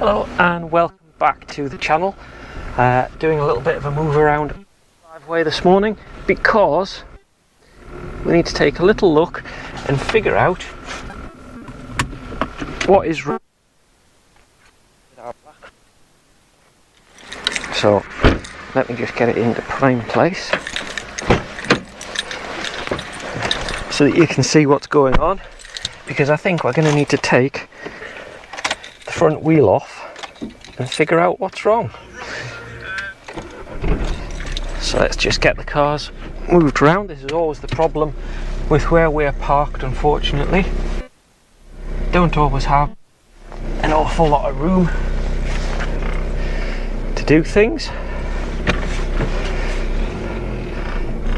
Hello and welcome back to the channel. Doing a little bit of a move around the driveway this morning because we need to take a little look and figure out what is wrong with our black. So let me just get it into prime place so that you can see what's going on, because I think we're going to need to take the front wheel off and figure out what's wrong. So let's just get the cars moved around. This is always the problem with where we're parked, unfortunately. Don't always have an awful lot of room to do things.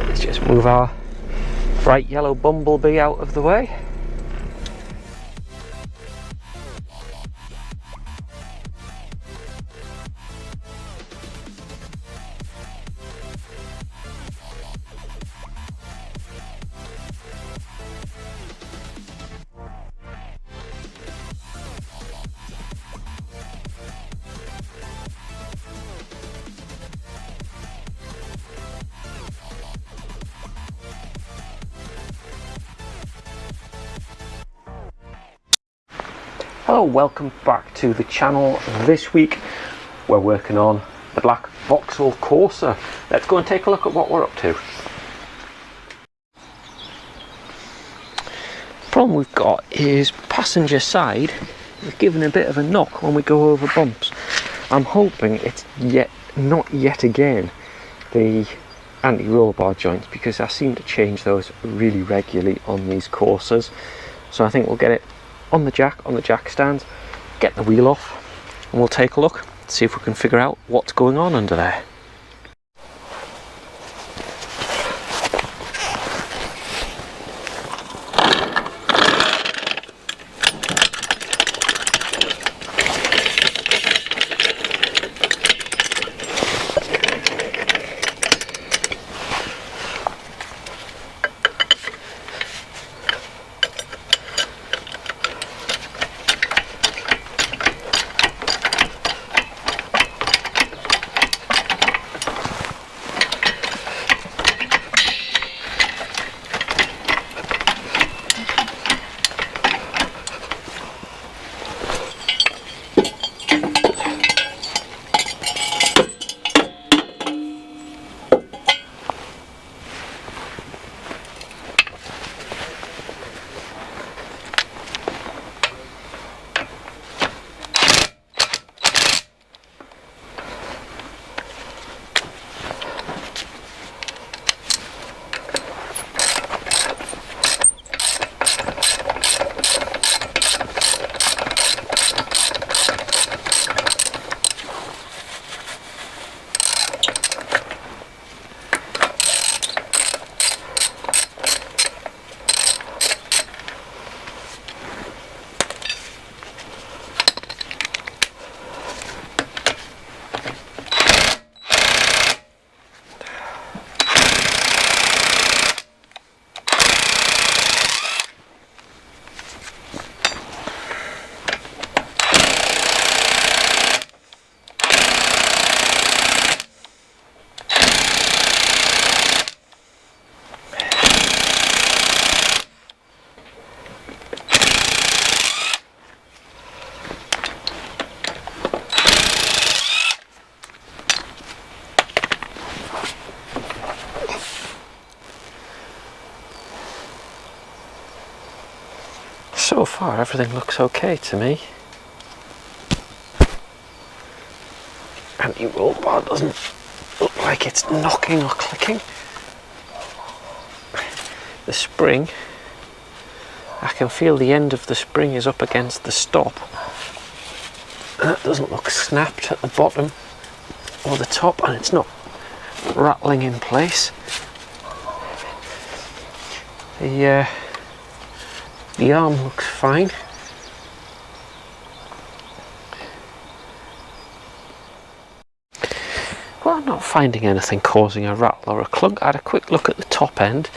Let's just move our bright yellow bumblebee out of the way. Hello, welcome back to the channel. This week we're working on the black Vauxhall Corsa. Let's go and take a look at what we're up to. The problem we've got is passenger side is given a bit of a knock when we go over bumps. I'm hoping it's not yet again the anti-roll bar joints, because I seem to change those really regularly on these Corsas. So I think we'll get it on the jack stands, get the wheel off, and we'll take a look, see if we can figure out what's going on under there. So far everything looks okay to me. Anti-roll bar doesn't look like it's knocking or clicking. The spring, I can feel the end of the spring is up against the stop. That doesn't look snapped at the bottom or the top, and it's not rattling in place. The arm looks fine. Well, I'm not finding anything causing a rattle or a clunk. I had a quick look at the top end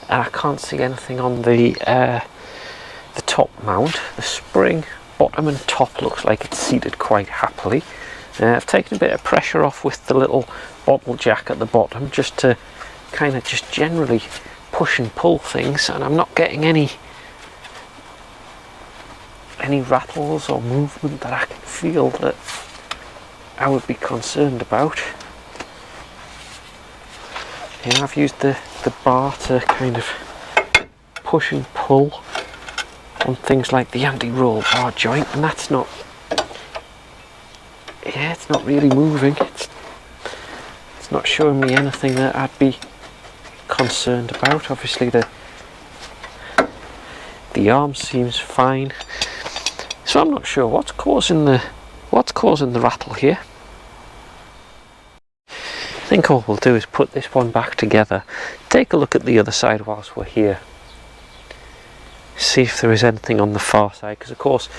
and I can't see anything on the top mount. The spring bottom and top looks like it's seated quite happily. I've taken a bit of pressure off with the little bottle jack at the bottom just to kind of just generally push and pull things, and I'm not getting any rattles or movement that I can feel that I would be concerned about. I've used the bar to kind of push and pull on things like the anti-roll bar joint, and that's not, it's not really moving. It's not showing me anything that I'd be concerned about. Obviously the arm seems fine, so I'm not sure what's causing the rattle here. I think all we'll do is put this one back together, take a look at the other side whilst we're here, see if there is anything on the far side, because of course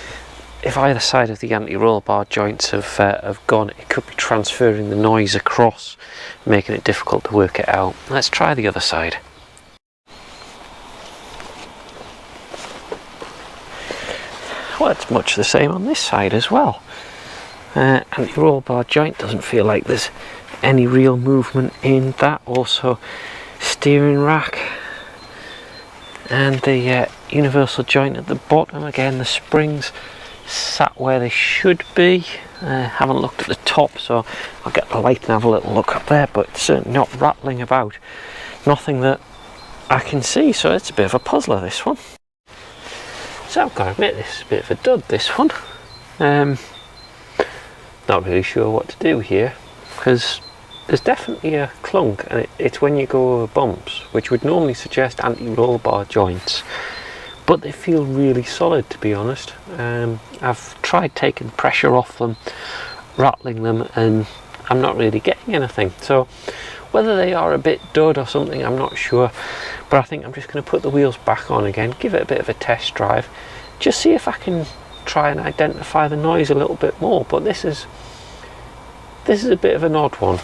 if either side of the anti-roll bar joints have gone, it could be transferring the noise across, making it difficult to work it out. Let's try the other side. Well, it's much the same on this side as well. Anti-roll bar joint doesn't feel like there's any real movement in that. Also steering rack and the universal joint at the bottom, again the springs sat where they should be. Haven't looked at the top, so I'll get the light and have a little look up there, but it's certainly not rattling about, nothing that I can see, so it's a bit of a puzzler, this one. So I've got to admit, this is a bit of a dud, this one. Not really sure what to do here, because there's definitely a clunk, and it's when you go over bumps, which would normally suggest anti-roll bar joints, but they feel really solid, to be honest. I've tried taking pressure off them, rattling them, and I'm not really getting anything. So whether they are a bit dud or something, I'm not sure, but I think I'm just going to put the wheels back on again, give it a bit of a test drive, just see if I can try and identify the noise a little bit more. But this is a bit of an odd one.